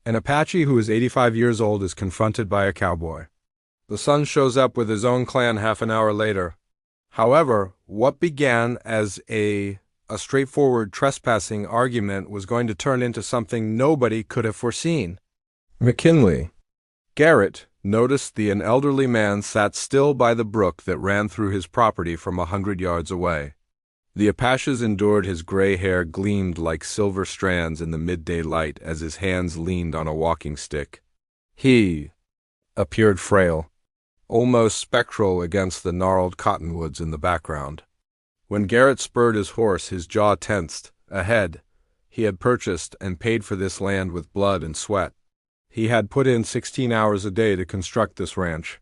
An Apache who is 85 years old is confronted by a cowboy. The son shows up with his own clan half an hour later. However, what began as a straightforward trespassing argument was going to turn into something nobody could have foreseen. McKinley. Garrett noticed an elderly man sat still by the brook that ran through his property from 100 yards away. The Apaches endured. His gray hair gleamed like silver strands in the midday light as his hands leaned on a walking stick. He appeared frail, almost spectral against the gnarled cottonwoods in the background. When Garrett spurred his horse, his jaw tensed. Ahead, he had purchased and paid for this land with blood and sweat. He had put in 16 hours a day to construct this ranch.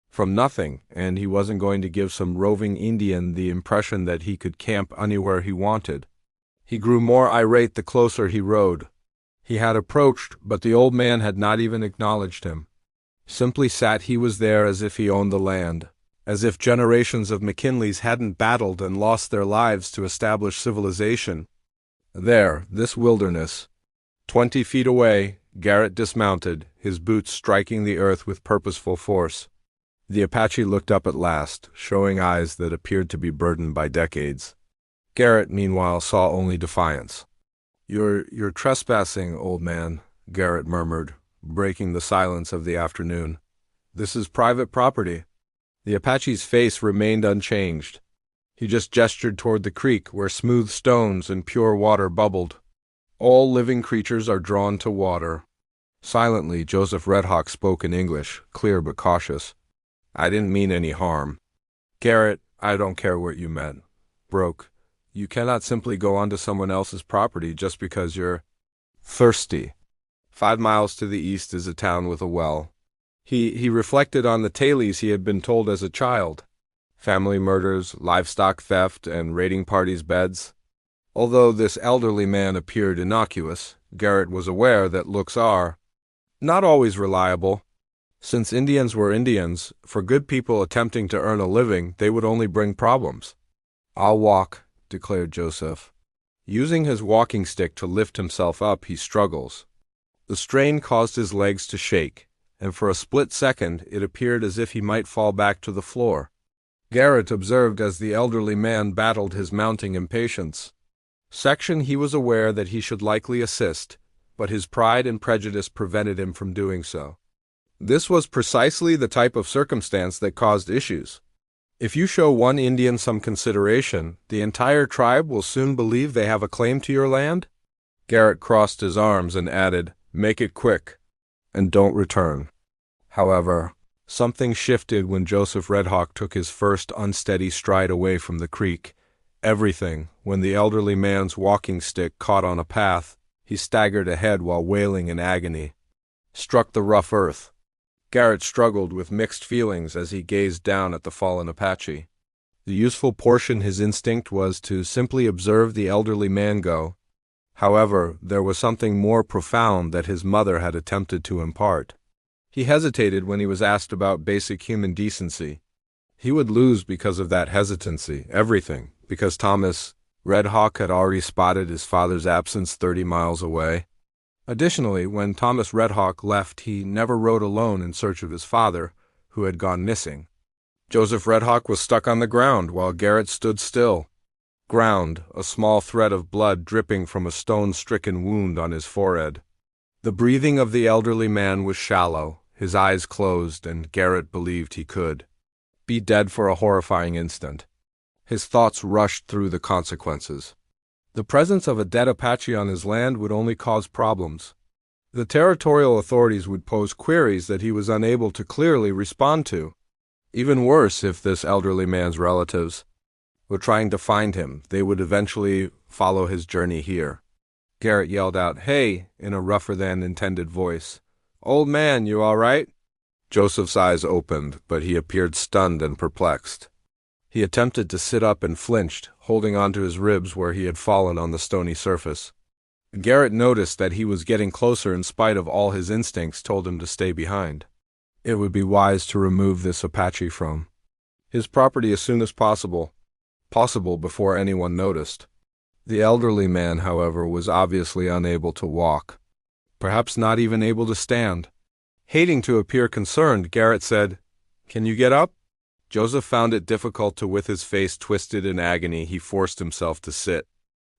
From nothing, and he wasn't going to give some roving Indian the impression that he could camp anywhere he wanted. He grew more irate the closer he rode. He had approached, but the old man had not even acknowledged him. Simply sat. He was there as if he owned the land, as if generations of McKinleys hadn't battled and lost their lives to establish civilization. There, this wilderness. 20 feet away, Garrett dismounted, his boots striking the earth with purposeful force. The Apache looked up at last, showing eyes that appeared to be burdened by decades. Garrett, meanwhile, saw only defiance. You're trespassing, old man," Garrett murmured, breaking the silence of the afternoon. "This is private property." The Apache's face remained unchanged. He just gestured toward the creek where smooth stones and pure water bubbled. All living creatures are drawn to water. Silently, Joseph Red Hawk spoke in English, clear but cautious. "I didn't mean any harm." "Garrett, I don't care what you meant. Broke. You cannot simply go onto someone else's property just because you're thirsty. 5 miles to the east is a town with a well." He reflected on the tales he had been told as a child. Family murders, livestock theft, and raiding parties' beds. Although this elderly man appeared innocuous, Garrett was aware that looks are not always reliable. Since Indians were Indians, for good people attempting to earn a living, they would only bring problems. "I'll walk," declared Joseph. Using his walking stick to lift himself up, he struggles. The strain caused his legs to shake, and for a split second it appeared as if he might fall back to the floor. Garrett observed as the elderly man battled his mounting impatience. He was aware that he should likely assist, but his pride and prejudice prevented him from doing so. This was precisely the type of circumstance that caused issues. If you show one Indian some consideration, the entire tribe will soon believe they have a claim to your land. Garrett crossed his arms and added, "Make it quick, and don't return." However, something shifted when Joseph Red Hawk took his first unsteady stride away from the creek. Everything, when the elderly man's walking stick caught on a path, he staggered ahead while wailing in agony. Struck the rough earth. Garrett struggled with mixed feelings as he gazed down at the fallen Apache. The useful portion his instinct was to simply observe the elderly man go. However, there was something more profound that his mother had attempted to impart. He hesitated when he was asked about basic human decency. He would lose because of that hesitancy, everything, because Thomas Red Hawk had already spotted his father's absence 30 miles away. Additionally, when Thomas Red Hawk left, he never rode alone in search of his father, who had gone missing. Joseph Red Hawk was stuck on the ground while Garrett stood still. Ground, a small thread of blood dripping from a stone-stricken wound on his forehead. The breathing of the elderly man was shallow, his eyes closed, and Garrett believed he could be dead for a horrifying instant. His thoughts rushed through the consequences. The presence of a dead Apache on his land would only cause problems. The territorial authorities would pose queries that he was unable to clearly respond to. Even worse, if this elderly man's relatives were trying to find him, they would eventually follow his journey here. Garrett yelled out, "Hey," in a rougher-than-intended voice. "Old man, you all right?" Joseph's eyes opened, but he appeared stunned and perplexed. He attempted to sit up and flinched, holding onto his ribs where he had fallen on the stony surface. Garrett noticed that he was getting closer in spite of all his instincts told him to stay behind. It would be wise to remove this Apache from his property as soon as possible before anyone noticed. The elderly man, however, was obviously unable to walk. perhaps not even able to stand. Hating to appear concerned, Garrett said, "Can you get up?" Joseph found it difficult to, with his face twisted in agony, he forced himself to sit.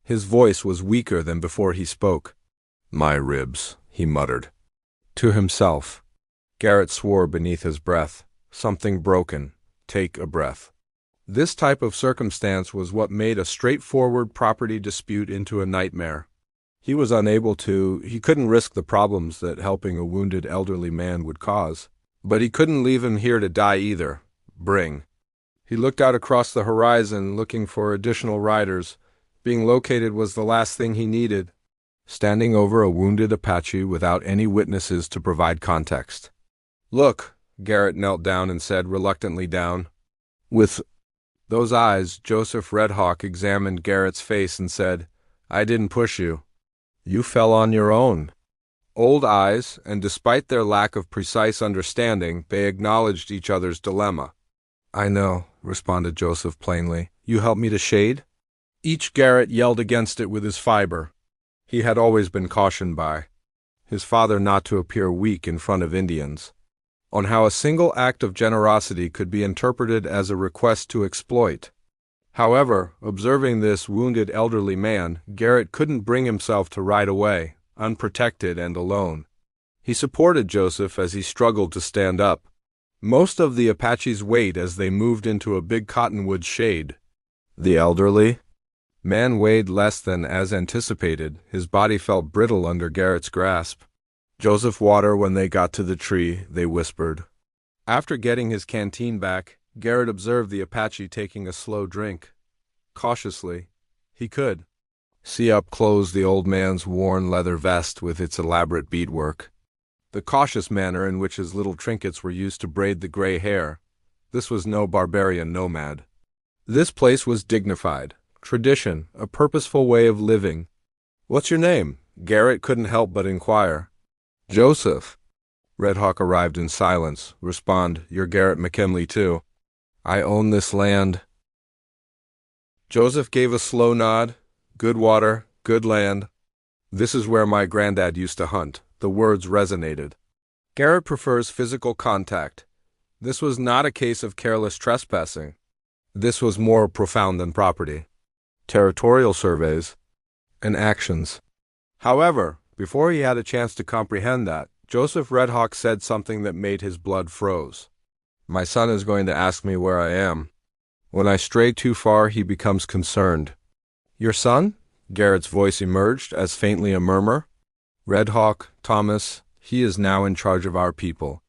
His voice was weaker than before he spoke. "My ribs," he muttered. To himself. Garrett swore beneath his breath, "Something broken. Take a breath." This type of circumstance was what made a straightforward property dispute into a nightmare. He couldn't risk the problems that helping a wounded elderly man would cause. But he couldn't leave him here to die either. He looked out across the horizon, looking for additional riders. Being located was the last thing he needed. Standing over a wounded Apache without any witnesses to provide context. "Look," Garrett knelt down and said, reluctantly down. With those eyes, Joseph Red Hawk examined Garrett's face and said, "I didn't push you. You fell on your own." Old eyes, and despite their lack of precise understanding, they acknowledged each other's dilemma. "I know," responded Joseph plainly. "You help me to shade?" Each Garrett yelled against it with his fiber. He had always been cautioned by his father not to appear weak in front of Indians, on how a single act of generosity could be interpreted as a request to exploit. However, observing this wounded elderly man, Garrett couldn't bring himself to ride away, unprotected and alone. He supported Joseph as he struggled to stand up. Most of the Apache's weight as they moved into a big cottonwood shade. The elderly man weighed less than as anticipated. His body felt brittle under Garrett's grasp. "Joseph, water when they got to the tree," they whispered. After getting his canteen back, Garrett observed the Apache taking a slow drink. Cautiously, he could see up close the old man's worn leather vest with its elaborate beadwork. The cautious manner in which his little trinkets were used to braid the gray hair. This was no barbarian nomad. This place was dignified. Tradition, a purposeful way of living. "What's your name?" Garrett couldn't help but inquire. "Joseph." Red Hawk arrived in silence. "Respond, you're Garrett McKinley too." "I own this land." Joseph gave a slow nod. "Good water, good land. This is where my granddad used to hunt." The words resonated. Garrett prefers physical contact. This was not a case of careless trespassing. This was more profound than property. Territorial surveys and actions. However, before he had a chance to comprehend that, Joseph Red Hawk said something that made his blood froze. "My son is going to ask me where I am. When I stray too far, he becomes concerned." "Your son?" Garrett's voice emerged as faintly a murmur. "Red Hawk, Thomas, he is now in charge of our people.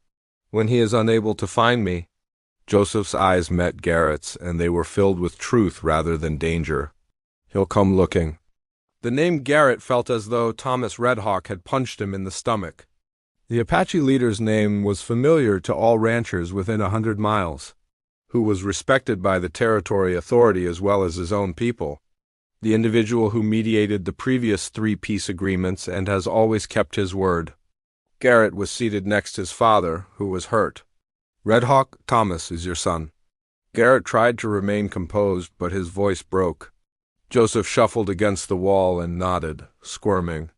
When he is unable to find me..." Joseph's eyes met Garrett's, and they were filled with truth rather than danger. "He'll come looking." The name Garrett felt as though Thomas Red Hawk had punched him in the stomach. The Apache leader's name was familiar to all ranchers within 100 miles, who was respected by the territory authority as well as his own people. The individual who mediated the previous 3 peace agreements and has always kept his word. Garrett was seated next his father, who was hurt. "Red Hawk, Thomas is your son." Garrett tried to remain composed, but his voice broke. Joseph shuffled against the wall and nodded, squirming.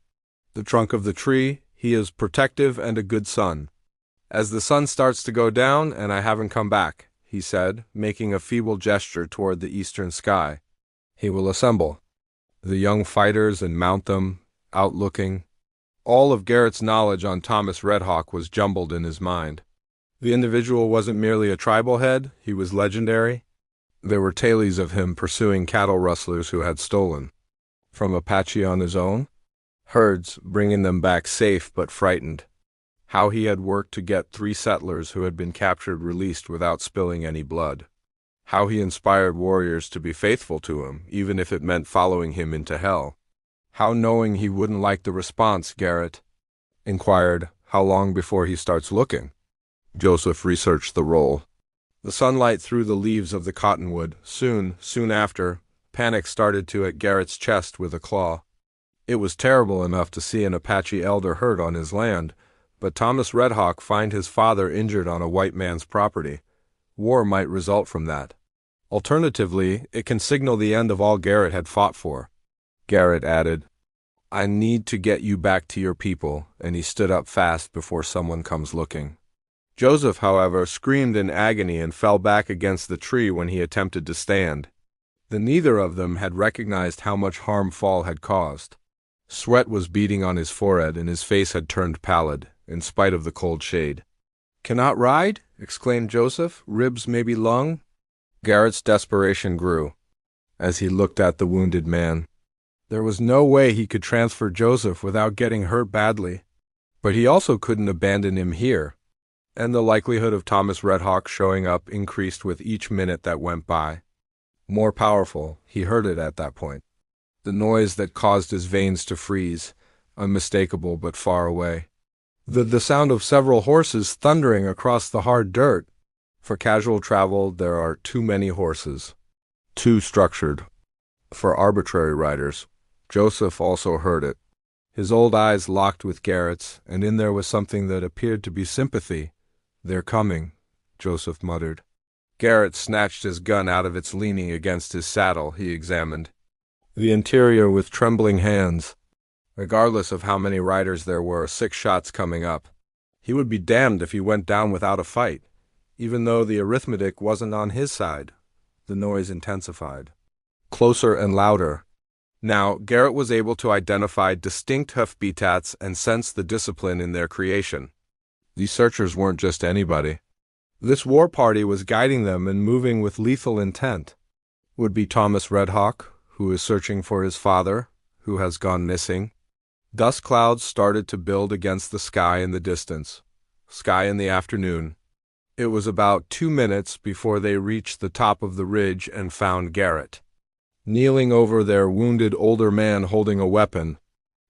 "The trunk of the tree, he is protective and a good son. As the sun starts to go down and I haven't come back," he said, making a feeble gesture toward the eastern sky, "he will assemble the young fighters and mount them, outlooking." All of Garrett's knowledge on Thomas Red Hawk was jumbled in his mind. The individual wasn't merely a tribal head, he was legendary. There were tales of him pursuing cattle rustlers who had stolen from Apache on his own herds, bringing them back safe but frightened. How he had worked to get 3 settlers who had been captured released without spilling any blood. How he inspired warriors to be faithful to him, even if it meant following him into hell. How, knowing he wouldn't like the response, Garrett inquired, "How long before he starts looking?" Joseph researched the role. The sunlight through the leaves of the cottonwood. Soon after, panic started to at Garrett's chest with a claw. It was terrible enough to see an Apache elder hurt on his land, but Thomas Red Hawk find his father injured on a white man's property. War might result from that. Alternatively, it can signal the end of all Garrett had fought for. Garrett added, I need to get you back to your people, and he stood up fast before someone comes looking. Joseph, however, screamed in agony and fell back against the tree when he attempted to stand. Neither of them had recognized how much harm fall had caused. Sweat was beading on his forehead, and his face had turned pallid, in spite of the cold shade. "Cannot ride?" exclaimed Joseph. "Ribs, maybe lung?" Garrett's desperation grew as he looked at the wounded man. There was no way he could transfer Joseph without getting hurt badly. But he also couldn't abandon him here, and the likelihood of Thomas Red Hawk showing up increased with each minute that went by. More powerful, he heard it at that point. The noise that caused his veins to freeze, unmistakable but far away. The sound of several horses thundering across the hard dirt. For casual travel, there are too many horses. Too structured. For arbitrary riders. Joseph also heard it. His old eyes locked with Garrett's, and in there was something that appeared to be sympathy. "They're coming," Joseph muttered. Garrett snatched his gun out of its leaning against his saddle. He examined the interior with trembling hands. Regardless of how many riders there were, 6 shots coming up. He would be damned if he went down without a fight. Even though the arithmetic wasn't on his side, the noise intensified. Closer and louder. Now, Garrett was able to identify distinct hoofbeats and sense the discipline in their creation. These searchers weren't just anybody. This war party was guiding them and moving with lethal intent. Would be Thomas Red Hawk, who is searching for his father, who has gone missing. Dust clouds started to build against the sky in the distance. Sky in the afternoon. It was about 2 minutes before they reached the top of the ridge and found Garrett, kneeling over their wounded older man holding a weapon.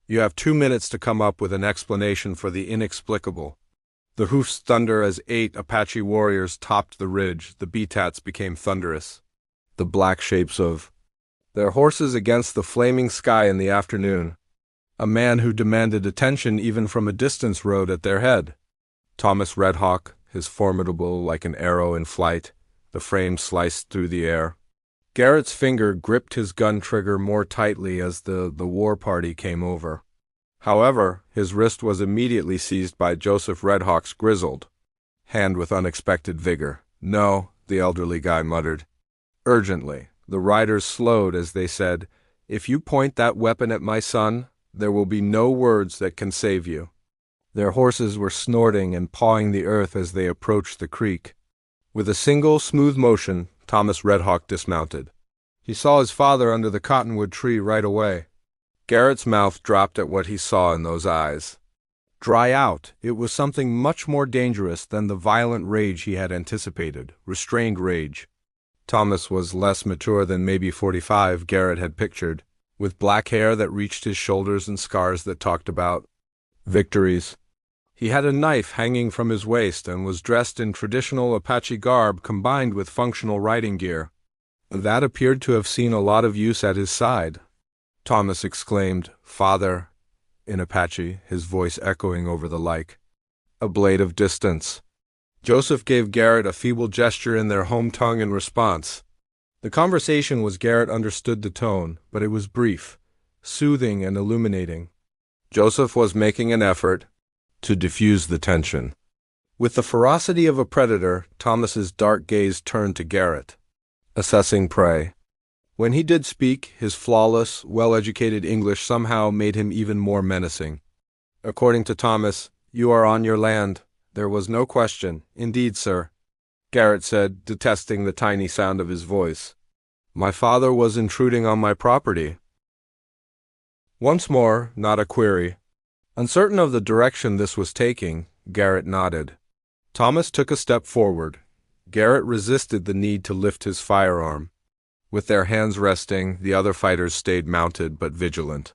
"You have 2 minutes to come up with an explanation for the inexplicable." The hoofs thunder as 8 Apache warriors topped the ridge. The beats became thunderous. The black shapes of their horses against the flaming sky in the afternoon. A man who demanded attention even from a distance rode at their head. Thomas Red Hawk, his formidable like an arrow in flight, the frame sliced through the air. Garrett's finger gripped his gun trigger more tightly as the war party came over. However, his wrist was immediately seized by Joseph Red Hawk's grizzled hand with unexpected vigor. "No," the elderly guy muttered. Urgently, the riders slowed as they said, "If you point that weapon at my son, there will be no words that can save you." Their horses were snorting and pawing the earth as they approached the creek. With a single, smooth motion, Thomas Red Hawk dismounted. He saw his father under the cottonwood tree right away. Garrett's mouth dropped at what he saw in those eyes. Dry out. It was something much more dangerous than the violent rage he had anticipated. Restrained rage. Thomas was less mature than maybe 45, Garrett had pictured, with black hair that reached his shoulders and scars that talked about victories. He had a knife hanging from his waist and was dressed in traditional Apache garb combined with functional riding gear. That appeared to have seen a lot of use at his side. Thomas exclaimed, "Father," in Apache, his voice echoing over the lake. A blade of distance. Joseph gave Garrett a feeble gesture in their home tongue in response. The conversation was Garrett understood the tone, but it was brief, soothing and illuminating. Joseph was making an effort to diffuse the tension. With the ferocity of a predator, Thomas's dark gaze turned to Garrett, assessing prey. When he did speak, his flawless, well-educated English somehow made him even more menacing. According to Thomas, "You are on your land." There was no question. "Indeed, sir," Garrett said, detesting the tiny sound of his voice. "My father was intruding on my property." Once more, not a query. Uncertain of the direction this was taking, Garrett nodded. Thomas took a step forward. Garrett resisted the need to lift his firearm. With their hands resting, the other fighters stayed mounted but vigilant.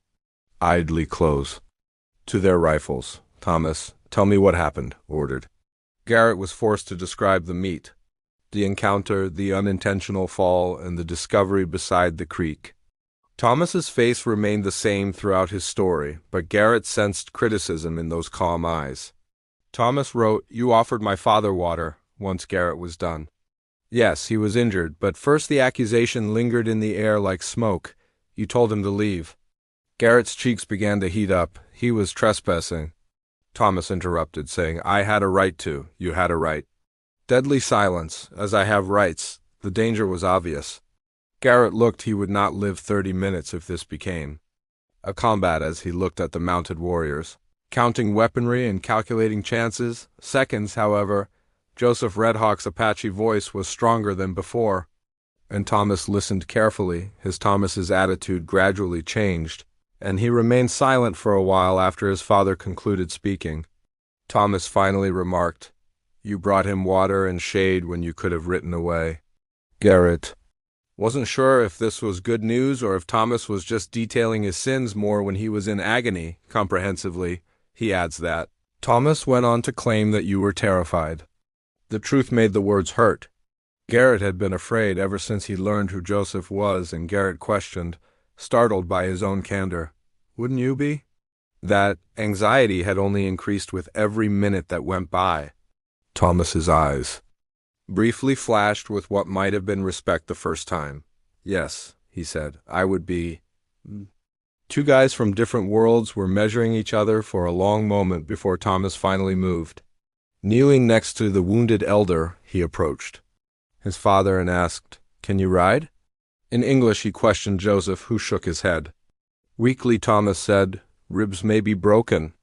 Idly close. To their rifles. "Thomas, tell me what happened," ordered. Garrett was forced to describe the meet. The encounter, the unintentional fall, and the discovery beside the creek. Thomas's face remained the same throughout his story, but Garrett sensed criticism in those calm eyes. Thomas wrote, "You offered my father water," once Garrett was done. "Yes, he was injured, but first the accusation lingered in the air like smoke. You told him to leave." Garrett's cheeks began to heat up. He was trespassing. Thomas interrupted, saying, I had a right to. You had a right. Deadly silence. As I have rights. The danger was obvious. Garrett looked he would not live 30 minutes if this became a combat as he looked at the mounted warriors, counting weaponry and calculating chances. Seconds, however, Joseph Red Hawk's Apache voice was stronger than before, and Thomas listened carefully. Thomas's attitude gradually changed, and he remained silent for a while after his father concluded speaking. Thomas finally remarked, You brought him water and shade when you could have ridden away. Garrett wasn't sure if this was good news or if Thomas was just detailing his sins more when he was in agony. Comprehensively, he adds that. Thomas went on to claim that you were terrified. The truth made the words hurt. Garrett had been afraid ever since he learned who Joseph was, and Garrett questioned, startled by his own candor. Wouldn't you be? That anxiety had only increased with every minute that went by. Thomas's eyes briefly flashed with what might have been respect the first time. Yes, he said, I would be. Two guys from different worlds were measuring each other for a long moment before Thomas finally moved. Kneeling next to the wounded elder, he approached his father and asked, Can you ride? In English he questioned Joseph, who shook his head. Weakly Thomas said, Ribs may be broken.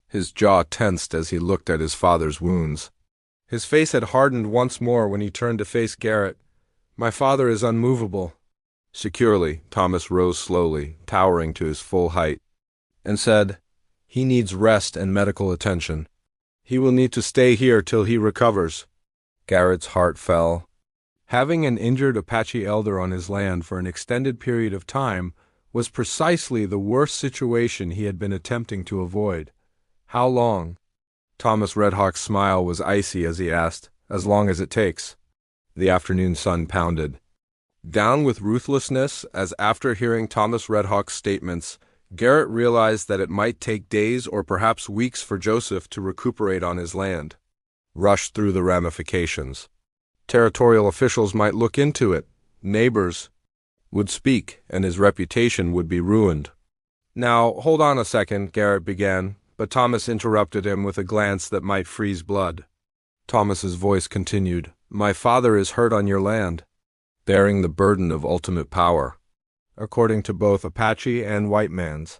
His jaw tensed as he looked at his father's wounds. His face had hardened once more when he turned to face Garrett. My father is unmovable. Securely, Thomas rose slowly, towering to his full height, and said, He needs rest and medical attention. He will need to stay here till he recovers. Garrett's heart fell. Having an injured Apache elder on his land for an extended period of time was precisely the worst situation he had been attempting to avoid. How long? Thomas Red Hawk's smile was icy as he asked, As long as it takes. The afternoon sun pounded down with ruthlessness as after hearing Thomas Red Hawk's statements, Garrett realized that it might take days or perhaps weeks for Joseph to recuperate on his land. Rushed through the ramifications. Territorial officials might look into it. Neighbors would speak, and his reputation would be ruined. Now, hold on a second, Garrett began, but Thomas interrupted him with a glance that might freeze blood. Thomas's voice continued, My father is hurt on your land, bearing the burden of ultimate power. According to both Apache and white man's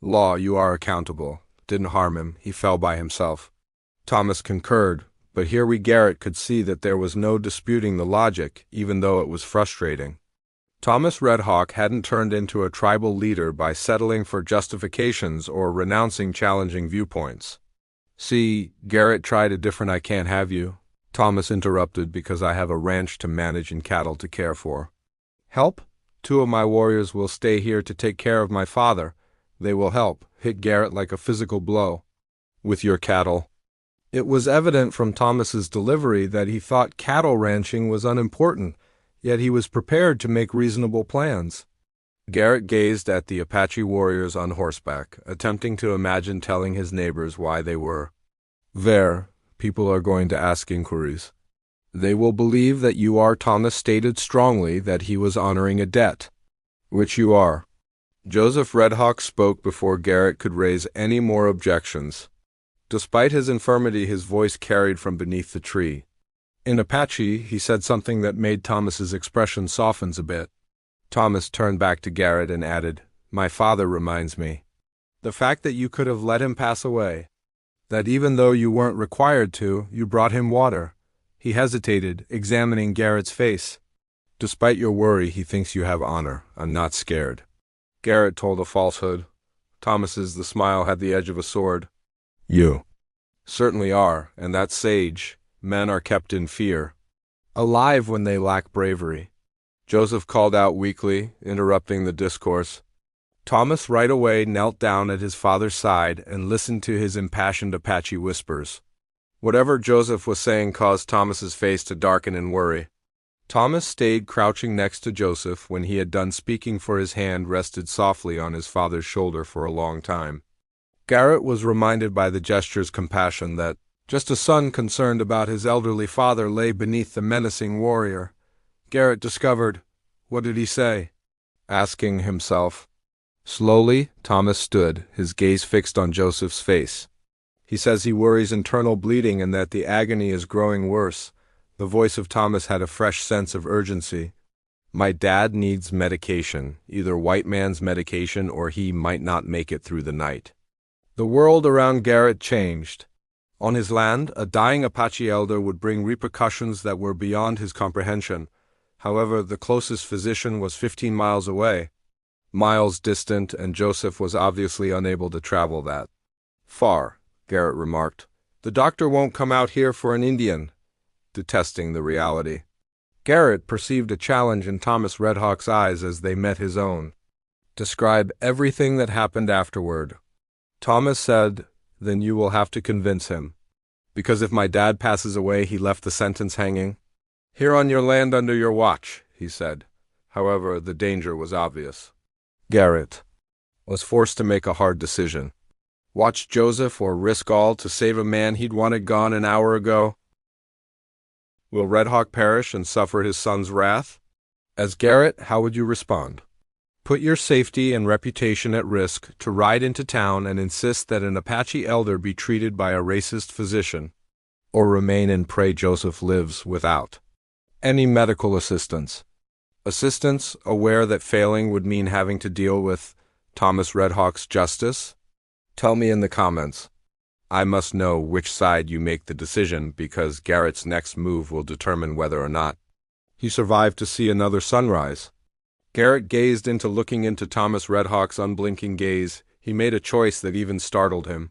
law, you are accountable. Didn't harm him, he fell by himself. Thomas concurred, but here Garrett could see that there was no disputing the logic, even though it was frustrating. Thomas Red Hawk hadn't turned into a tribal leader by settling for justifications or renouncing challenging viewpoints. See, Garrett tried a different I can't have you. Thomas interrupted because I have a ranch to manage and cattle to care for. Help? 2 of my warriors will stay here to take care of my father. They will help, hit Garrett like a physical blow. With your cattle. It was evident from Thomas's delivery that he thought cattle ranching was unimportant, yet he was prepared to make reasonable plans. Garrett gazed at the Apache warriors on horseback, attempting to imagine telling his neighbors why they were there. People are going to ask inquiries. They will believe that you are. Thomas stated strongly that he was honoring a debt, which you are. Joseph Red Hawk spoke before Garrett could raise any more objections. Despite his infirmity, his voice carried from beneath the tree. In Apache, he said something that made Thomas's expression soften a bit. Thomas turned back to Garrett and added, My father reminds me. The fact that you could have let him pass away. That even though you weren't required to, you brought him water. He hesitated, examining Garrett's face. Despite your worry, he thinks you have honor. I'm not scared. Garrett told a falsehood. Thomas's the smile had the edge of a sword. You certainly are, and that's sage. Men are kept in fear, alive when they lack bravery. Joseph called out weakly, interrupting the discourse. Thomas right away knelt down at his father's side and listened to his impassioned Apache whispers. Whatever Joseph was saying caused Thomas's face to darken in worry. Thomas stayed crouching next to Joseph when he had done speaking, for his hand rested softly on his father's shoulder for a long time. Garrett was reminded by the gesture's compassion that just a son concerned about his elderly father lay beneath the menacing warrior. Garrett discovered, what did he say? Asking himself, Slowly, Thomas stood, his gaze fixed on Joseph's face. He says he worries internal bleeding and that the agony is growing worse. The voice of Thomas had a fresh sense of urgency. My dad needs medication, either white man's medication or he might not make it through the night. The world around Garrett changed. On his land, a dying Apache elder would bring repercussions that were beyond his comprehension. However, the closest physician was 15 miles away, miles distant, and Joseph was obviously unable to travel that far, Garrett remarked. The doctor won't come out here for an Indian, detesting the reality. Garrett perceived a challenge in Thomas Redhawk's eyes as they met his own. Describe everything that happened afterward. Thomas said, then you will have to convince him. Because if my dad passes away, he left the sentence hanging. Here on your land under your watch, he said. However, the danger was obvious. Garrett was forced to make a hard decision. Watch Joseph or risk all to save a man he'd wanted gone an hour ago? Will Redhawk perish and suffer his son's wrath? As Garrett, how would you respond? Put your safety and reputation at risk to ride into town and insist that an Apache elder be treated by a racist physician, or remain and pray Joseph lives without any medical assistance. Assistance, aware that failing would mean having to deal with Thomas Redhawk's justice? Tell me in the comments. I must know which side you make the decision because Garrett's next move will determine whether or not he survived to see another sunrise. Garrett gazed into looking into Thomas Redhawk's unblinking gaze. He made a choice that even startled him.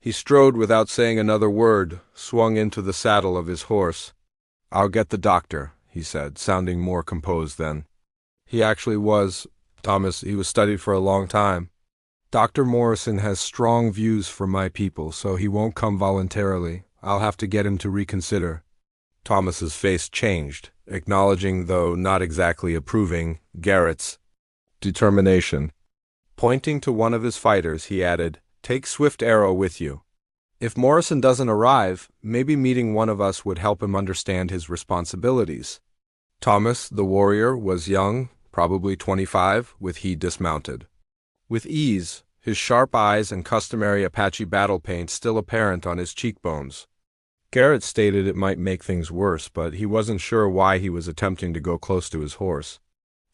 He strode without saying another word, swung into the saddle of his horse. I'll get the doctor, he said, sounding more composed then. He actually was, Thomas. He was studied for a long time. Dr. Morrison has strong views for my people, so he won't come voluntarily. I'll have to get him to reconsider. Thomas's face changed, acknowledging, though not exactly approving, Garrett's determination. Pointing to one of his fighters, he added, Take Swift Arrow with you. If Morrison doesn't arrive, maybe meeting one of us would help him understand his responsibilities. Thomas, the warrior, was young, probably 25, with he dismounted. With ease, his sharp eyes and customary Apache battle paint still apparent on his cheekbones. Garrett stated it might make things worse, but he wasn't sure why he was attempting to go close to his horse.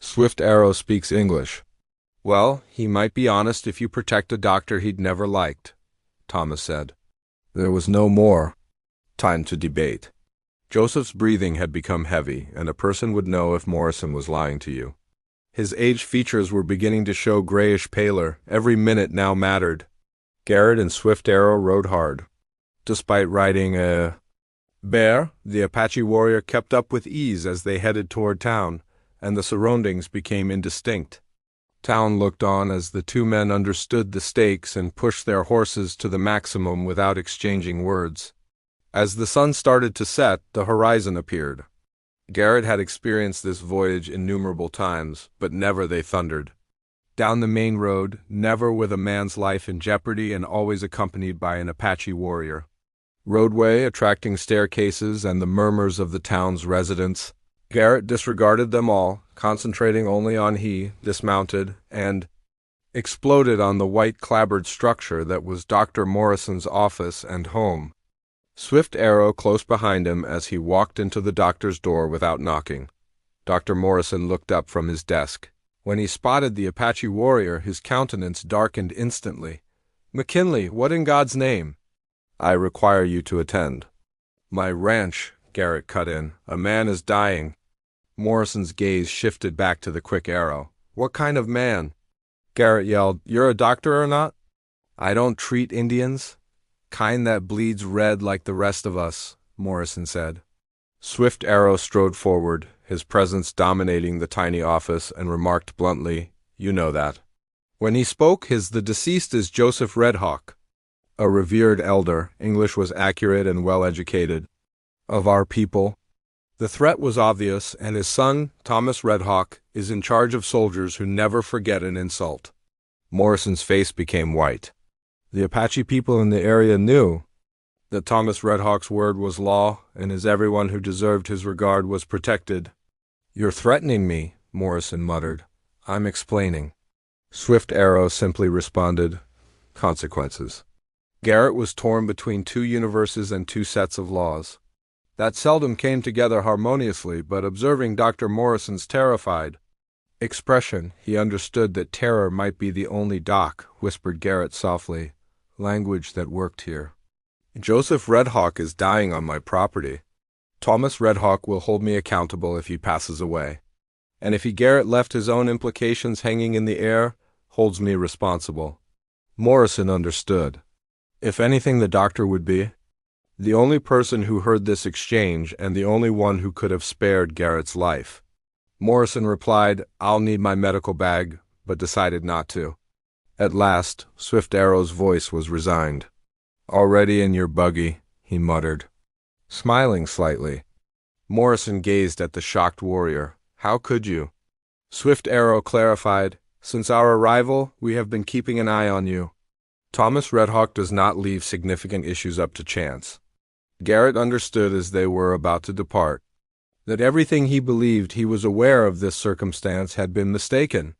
Swift Arrow speaks English. Well, he might be honest if you protect a doctor he'd never liked, Thomas said. There was no more time to debate. Joseph's breathing had become heavy, and a person would know if Morrison was lying to you. His aged features were beginning to show grayish paler. Every minute now mattered. Garrett and Swift Arrow rode hard. Despite riding a bear, the Apache warrior kept up with ease as they headed toward town, and the surroundings became indistinct. Town looked on as the two men understood the stakes and pushed their horses to the maximum without exchanging words. As the sun started to set, the horizon appeared. Garrett had experienced this voyage innumerable times, but never they thundered. Down the main road, never with a man's life in jeopardy and always accompanied by an Apache warrior. Roadway attracting staircases and the murmurs of the town's residents. Garrett disregarded them all, concentrating only on he, dismounted, and exploded on the white clapboard structure that was Dr. Morrison's office and home. Swift Arrow close behind him as he walked into the doctor's door without knocking. Dr. Morrison looked up from his desk. When he spotted the Apache warrior, his countenance darkened instantly. McKinley, what in God's name? I require you to attend. My ranch, Garrett cut in. A man is dying. Morrison's gaze shifted back to the quick arrow. What kind of man? Garrett yelled, You're a doctor or not? I don't treat Indians. Kind that bleeds red like the rest of us, Morrison said. Swift Arrow strode forward, his presence dominating the tiny office, and remarked bluntly, You know that. When he spoke, the deceased is Joseph Redhawk. A revered elder, English was accurate and well-educated. Of our people. The threat was obvious, and his son, Thomas Redhawk, is in charge of soldiers who never forget an insult. Morrison's face became white. The Apache people in the area knew that Thomas Redhawk's word was law, and as everyone who deserved his regard was protected. You're threatening me, Morrison muttered. I'm explaining. Swift Arrow simply responded, consequences. Garrett was torn between two universes and two sets of laws that seldom came together harmoniously, but observing Dr. Morrison's terrified expression, he understood that terror might be the only doc, whispered Garrett softly, language that worked here. Joseph Redhawk is dying on my property. Thomas Redhawk will hold me accountable if he passes away. And if he Garrett left his own implications hanging in the air, holds me responsible. Morrison understood. If anything, the doctor would be the only person who heard this exchange and the only one who could have spared Garrett's life. Morrison replied, I'll need my medical bag, but decided not to. At last, Swift Arrow's voice was resigned. Already in your buggy, he muttered, smiling slightly. Morrison gazed at the shocked warrior. How could you? Swift Arrow clarified, since our arrival, we have been keeping an eye on you. Thomas Redhawk does not leave significant issues up to chance. Garrett understood as they were about to depart that everything he believed he was aware of this circumstance had been mistaken.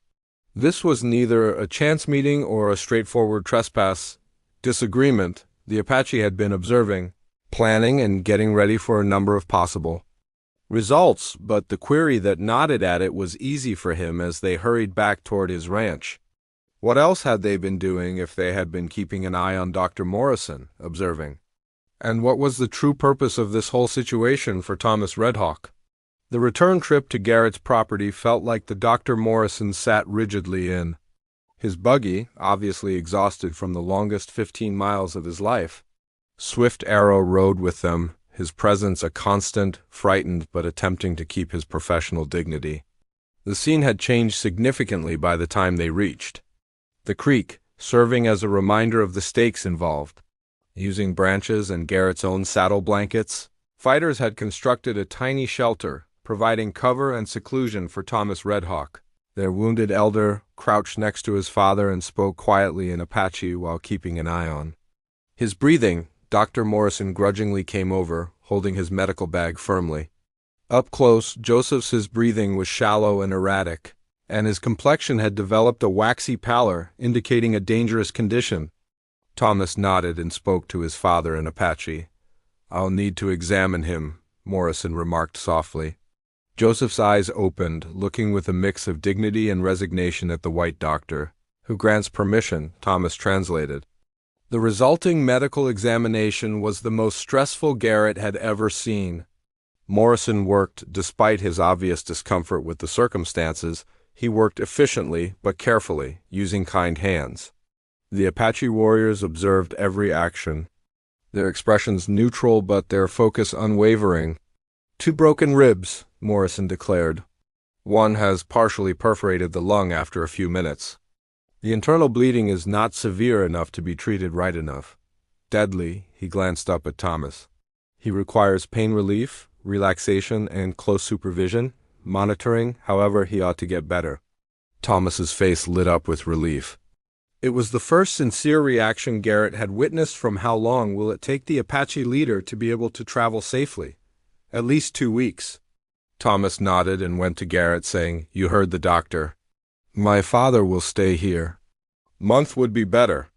This was neither a chance meeting or a straightforward trespass disagreement. The Apache had been observing, planning, and getting ready for a number of possible results, but the query that nodded at it was easy for him as they hurried back toward his ranch. What else had they been doing if they had been keeping an eye on Dr. Morrison, observing? And what was the true purpose of this whole situation for Thomas Redhawk? The return trip to Garrett's property felt like the Dr. Morrison sat rigidly in his buggy, obviously exhausted from the longest 15 miles of his life. Swift Arrow rode with them, his presence a constant, frightened but attempting to keep his professional dignity. The scene had changed significantly by the time they reached the creek, serving as a reminder of the stakes involved. Using branches and Garrett's own saddle blankets, fighters had constructed a tiny shelter, providing cover and seclusion for Thomas Redhawk. Their wounded elder crouched next to his father and spoke quietly in Apache while keeping an eye on his breathing. Dr. Morrison grudgingly came over, holding his medical bag firmly. Up close, Joseph's breathing was shallow and erratic, and his complexion had developed a waxy pallor, indicating a dangerous condition. Thomas nodded and spoke to his father in Apache. I'll need to examine him, Morrison remarked softly. Joseph's eyes opened, looking with a mix of dignity and resignation at the white doctor. Who grants permission, Thomas translated. The resulting medical examination was the most stressful Garrett had ever seen. Morrison worked, despite his obvious discomfort with the circumstances, he worked efficiently but carefully, using kind hands. The Apache warriors observed every action, their expressions neutral but their focus unwavering. 2 broken ribs, Morrison declared. One has partially perforated the lung after a few minutes. The internal bleeding is not severe enough to be treated right enough. Deadly, he glanced up at Thomas. He requires pain relief, relaxation, and close supervision, monitoring, however, he ought to get better. Thomas's face lit up with relief. It was the first sincere reaction Garrett had witnessed from how long will it take the Apache leader to be able to travel safely? At least 2 weeks. Thomas nodded and went to Garrett, saying, You heard the doctor. My father will stay here. Month would be better.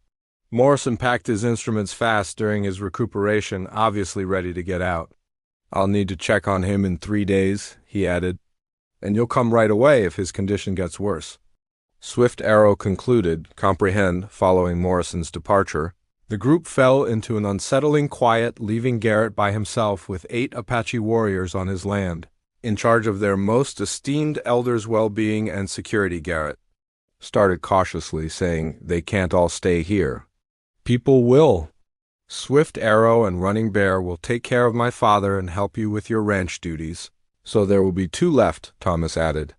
Morrison packed his instruments fast during his recuperation, obviously ready to get out. I'll need to check on him in 3 days, he added. And you'll come right away if his condition gets worse. Swift Arrow concluded, comprehend, following Morrison's departure. The group fell into an unsettling quiet, leaving Garrett by himself with 8 Apache warriors on his land, in charge of their most esteemed elder's well-being and security. Garrett started cautiously, saying, They can't all stay here. People will. Swift Arrow and Running Bear will take care of my father and help you with your ranch duties. So there will be 2 left, Thomas added.